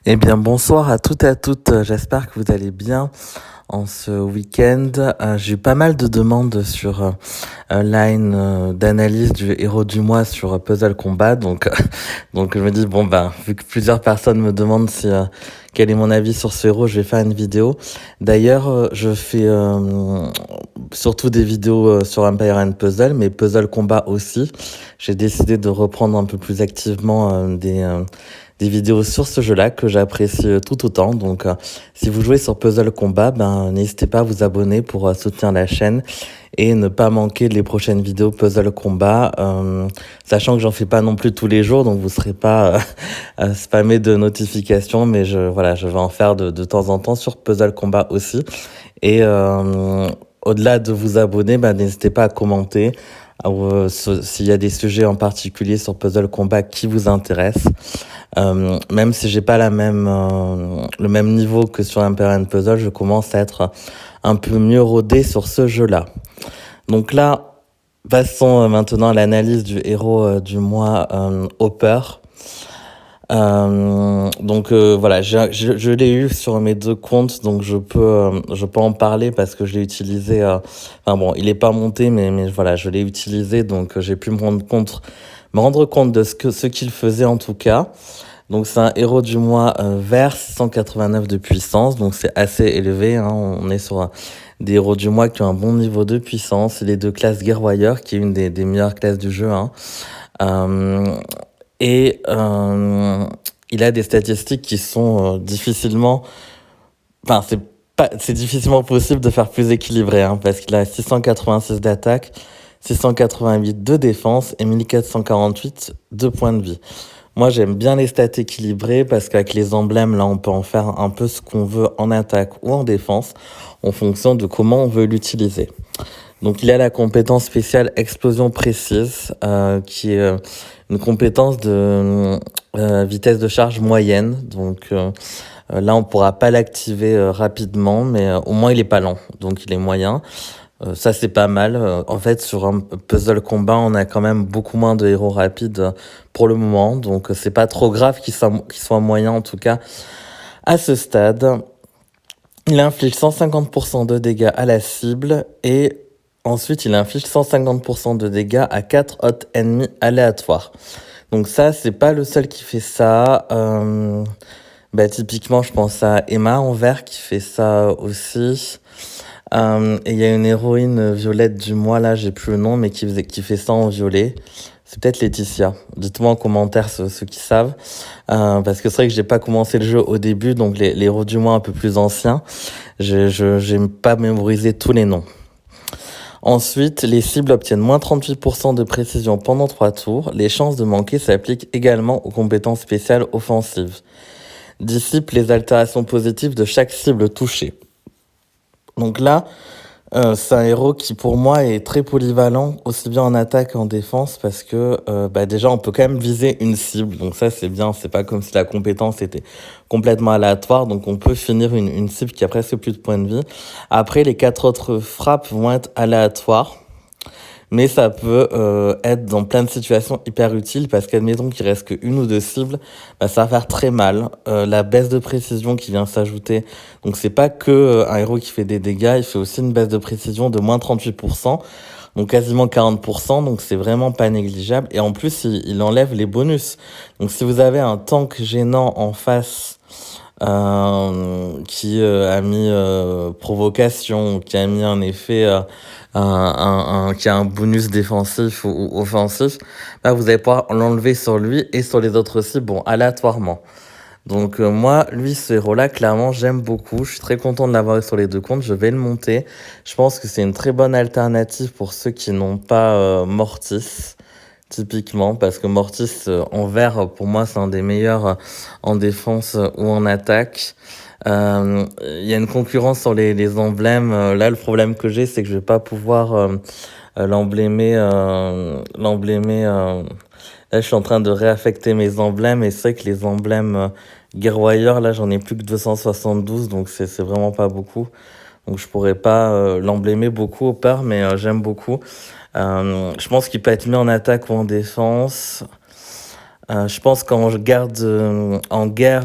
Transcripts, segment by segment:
Eh bien, bonsoir à toutes et à toutes. J'espère que vous allez bien en ce week-end. J'ai eu pas mal de demandes sur Line d'analyse du héros du mois sur Puzzle Combat. Donc je me dis, bon, ben, vu que plusieurs personnes me demandent si quel est mon avis sur ce héros, je vais faire une vidéo. D'ailleurs, je fais surtout des vidéos sur Empire and Puzzle, mais Puzzle Combat aussi. J'ai décidé de reprendre un peu plus activement des vidéos sur ce jeu-là que j'apprécie tout autant. Donc, si vous jouez sur Puzzle Combat, ben, n'hésitez pas à vous abonner pour soutenir la chaîne et ne pas manquer les prochaines vidéos Puzzle Combat, sachant que j'en fais pas non plus tous les jours, donc vous serez pas spammé de notifications, mais je vais en faire de temps en temps sur Puzzle Combat aussi. Et au-delà de vous abonner, ben, n'hésitez pas à commenter s'il y a des sujets en particulier sur Puzzle Combat qui vous intéressent. Même si j'ai pas le même niveau que sur Empire Puzzle, je commence à être un peu mieux rodé sur ce jeu-là. Donc là, passons maintenant à l'analyse du héros du mois, Hopper. Voilà, je l'ai eu sur mes deux comptes, donc je peux en parler parce que je l'ai utilisé. Enfin bon, il est pas monté, mais voilà, je l'ai utilisé, donc j'ai pu me rendre compte de ce qu'il faisait en tout cas. Donc c'est un héros du mois vert, 689 de puissance, donc c'est assez élevé, hein. On est sur des héros du mois qui ont un bon niveau de puissance. Il est de classe Guerroyer, qui est une des meilleures classes du jeu, hein. Euh, il a des statistiques qui sont difficilement... Enfin, c'est difficilement possible de faire plus équilibré, hein, parce qu'il a 686 d'attaque, 688 de défense et 1448 de points de vie. Moi, j'aime bien les stats équilibrés parce qu'avec les emblèmes, là, on peut en faire un peu ce qu'on veut en attaque ou en défense en fonction de comment on veut l'utiliser. Donc, il a la compétence spéciale explosion précise, qui est une compétence de vitesse de charge moyenne. Donc, là, on pourra pas l'activer rapidement, mais au moins, il est pas lent. Donc, il est moyen. Ça, c'est pas mal. En fait, sur un puzzle combat, on a quand même beaucoup moins de héros rapides pour le moment. Donc, c'est pas trop grave qu'il soit moyen, en tout cas, à ce stade. Il inflige 150% de dégâts à la cible et ensuite, il inflige 150% de dégâts à 4 autres ennemis aléatoires. Donc ça, c'est pas le seul qui fait ça. Typiquement, je pense à Emma en vert qui fait ça aussi. Et il y a une héroïne violette du mois, là, j'ai plus le nom, mais qui fait ça en violet. C'est peut-être Laetitia. Dites-moi en commentaire ceux qui savent. Parce que c'est vrai que j'ai pas commencé le jeu au début, donc les héros du mois un peu plus anciens, j'aime pas mémoriser tous les noms. Ensuite, les cibles obtiennent moins 38% de précision pendant 3 tours. Les chances de manquer s'appliquent également aux compétences spéciales offensives. Dissipe les altérations positives de chaque cible touchée. Donc là, c'est un héros qui pour moi est très polyvalent, aussi bien en attaque qu'en défense, parce que déjà on peut quand même viser une cible, donc ça c'est bien, c'est pas comme si la compétence était complètement aléatoire, donc on peut finir une cible qui a presque plus de points de vie. Après, les 4 autres frappes vont être aléatoires, mais ça peut être dans plein de situations hyper utiles, parce qu'admettons qu'il reste qu'une ou deux cibles, ça va faire très mal. La baisse de précision qui vient s'ajouter, donc c'est pas que un héros qui fait des dégâts, il fait aussi une baisse de précision de moins 38%, donc quasiment 40%, donc c'est vraiment pas négligeable. Et en plus, il enlève les bonus. Donc si vous avez un tank gênant en face, qui a mis provocation, qui a mis un effet, qui a un bonus défensif ou offensif, là vous allez pouvoir l'enlever sur lui et sur les autres aussi, bon, aléatoirement. Donc moi, lui, ce héros-là, clairement, j'aime beaucoup. Je suis très content de l'avoir sur les deux comptes. Je vais le monter. Je pense que c'est une très bonne alternative pour ceux qui n'ont pas Mortis, typiquement, parce que Mortis en vert, pour moi, c'est un des meilleurs en défense ou en attaque. Il y a une concurrence sur les emblèmes. Là, le problème que j'ai, c'est que je vais pas pouvoir l'emblémer. Là, je suis en train de réaffecter mes emblèmes et c'est vrai que les emblèmes Guerroyer, là, j'en ai plus que 272, donc c'est vraiment pas beaucoup. Donc je pourrais pas l'emblémer beaucoup au peur, mais j'aime beaucoup. Je pense qu'il peut être mis en attaque ou en défense. Je pense en guerre,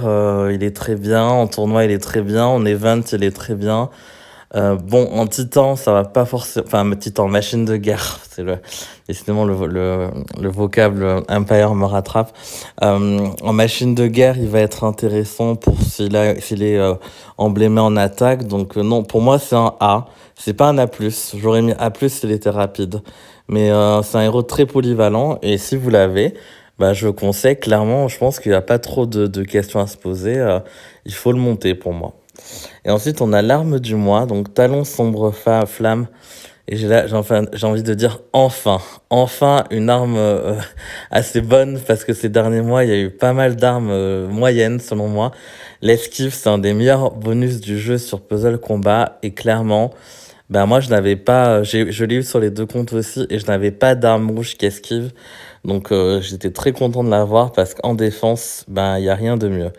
il est très bien, en tournoi, il est très bien, en event, il est très bien. Bon, en titan, ça va pas forcément. Enfin, titan, machine de guerre. Décidément, le vocable Empire me rattrape. En machine de guerre, il va être intéressant s'il est emblémé en attaque. Donc, non, pour moi, c'est un A. C'est pas un A+. J'aurais mis A+, s'il était rapide. Mais c'est un héros très polyvalent. Et si vous l'avez, bah, je le conseille. Clairement, je pense qu'il n'y a pas trop de questions à se poser. Il faut le monter pour moi. Et ensuite, on a l'arme du mois, donc talon sombre flamme. Et j'ai envie de dire enfin une arme assez bonne parce que ces derniers mois, il y a eu pas mal d'armes moyennes selon moi. L'esquive, c'est un des meilleurs bonus du jeu sur Puzzle Combat et clairement, ben moi je n'avais pas, je l'ai eu sur les deux comptes aussi et je n'avais pas d'arme rouge qui esquive. Donc j'étais très content de l'avoir parce qu'en défense, ben il y a rien de mieux.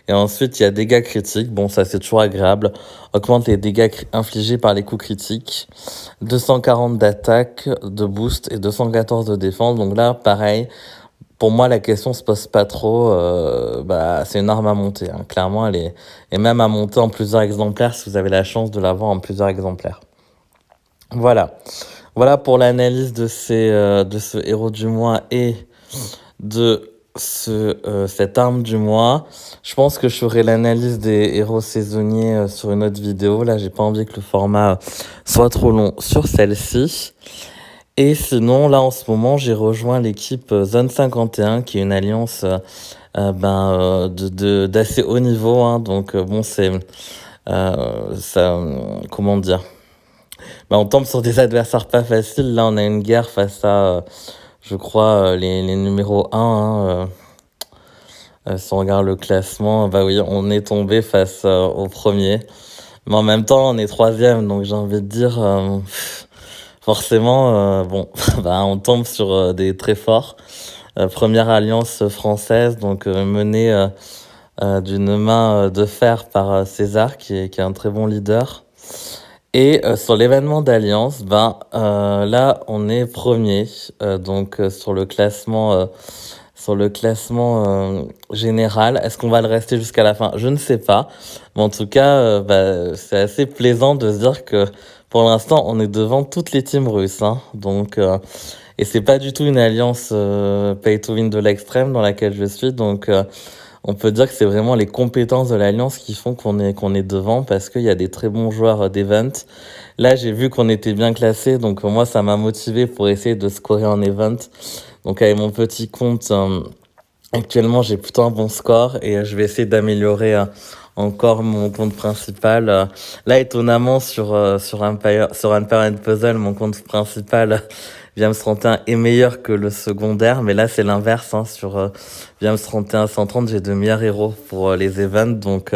Et ensuite, il y a dégâts critiques. Bon, ça c'est toujours agréable. Augmente les dégâts infligés par les coups critiques. 240 d'attaque, de boost et 214 de défense. Donc là, pareil, pour moi, la question se pose pas trop. Bah, c'est une arme à monter, hein. Clairement, et même à monter en plusieurs exemplaires si vous avez la chance de l'avoir en plusieurs exemplaires. Voilà. Voilà pour l'analyse de ce héros du mois et de cette arme du mois. Je pense que je ferai l'analyse des héros saisonniers sur une autre vidéo. Là, j'ai pas envie que le format soit trop long sur celle-ci. Et sinon, là, en ce moment, j'ai rejoint l'équipe Zone 51, qui est une alliance d'assez haut niveau, hein. Donc, bon, comment dire? Bah, on tombe sur des adversaires pas faciles. Là, on a une guerre face à, je crois, les numéros 1. Hein, si on regarde le classement, bah oui, on est tombé face au premier. Mais en même temps, on est troisième, donc j'ai envie de dire, forcément, bon, bah, on tombe sur des très forts. Première alliance française, donc menée d'une main de fer par César, qui est un très bon leader. Et sur l'événement d'Alliance, là, on est premier. Donc sur le classement général, est-ce qu'on va le rester jusqu'à la fin? Je ne sais pas. Mais en tout cas, c'est assez plaisant de se dire que pour l'instant, on est devant toutes les teams russes, hein. Donc, et c'est pas du tout une alliance pay to win de l'extrême dans laquelle je suis. Donc, on peut dire que c'est vraiment les compétences de l'Alliance qui font qu'on est devant parce qu'il y a des très bons joueurs d'event. Là, j'ai vu qu'on était bien classé, donc moi, ça m'a motivé pour essayer de scorer en event. Donc avec mon petit compte, actuellement, j'ai plutôt un bon score et je vais essayer d'améliorer encore mon compte principal. Là, étonnamment, sur Empire and Puzzle, mon compte principal, Viams 31 est meilleur que le secondaire, mais là, c'est l'inverse, hein. Sur Viams 31 130, j'ai de meilleurs héros pour les events, donc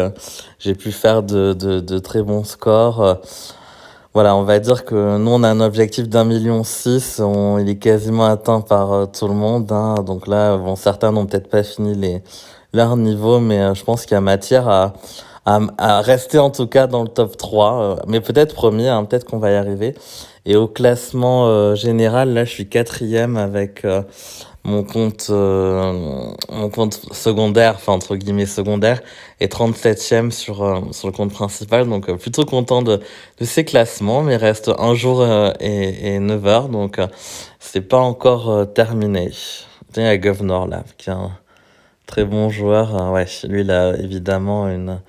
j'ai pu faire de très bons scores. Voilà, on va dire que nous, on a un objectif d'1,6 million. Il est quasiment atteint par tout le monde, hein. Donc là, bon, certains n'ont peut-être pas fini leur niveau, mais je pense qu'il y a matière à rester en tout cas dans le top 3, mais peut-être premier, hein, peut-être qu'on va y arriver. Et au classement général, là, je suis quatrième avec mon compte secondaire, enfin entre guillemets secondaire, est 37e sur le compte principal. Donc plutôt content de ces classements, mais il reste un jour et 9 heures, donc c'est pas encore terminé. Tiens, il y a Governor là, qui est un très bon joueur. Ouais, lui il a évidemment une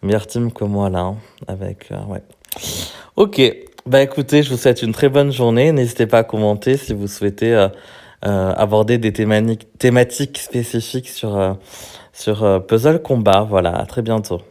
meilleure team que moi là, hein, avec ouais. Ok, bah écoutez, je vous souhaite une très bonne journée. N'hésitez pas à commenter si vous souhaitez aborder des thématiques spécifiques sur Puzzle Combat. Voilà, à très bientôt.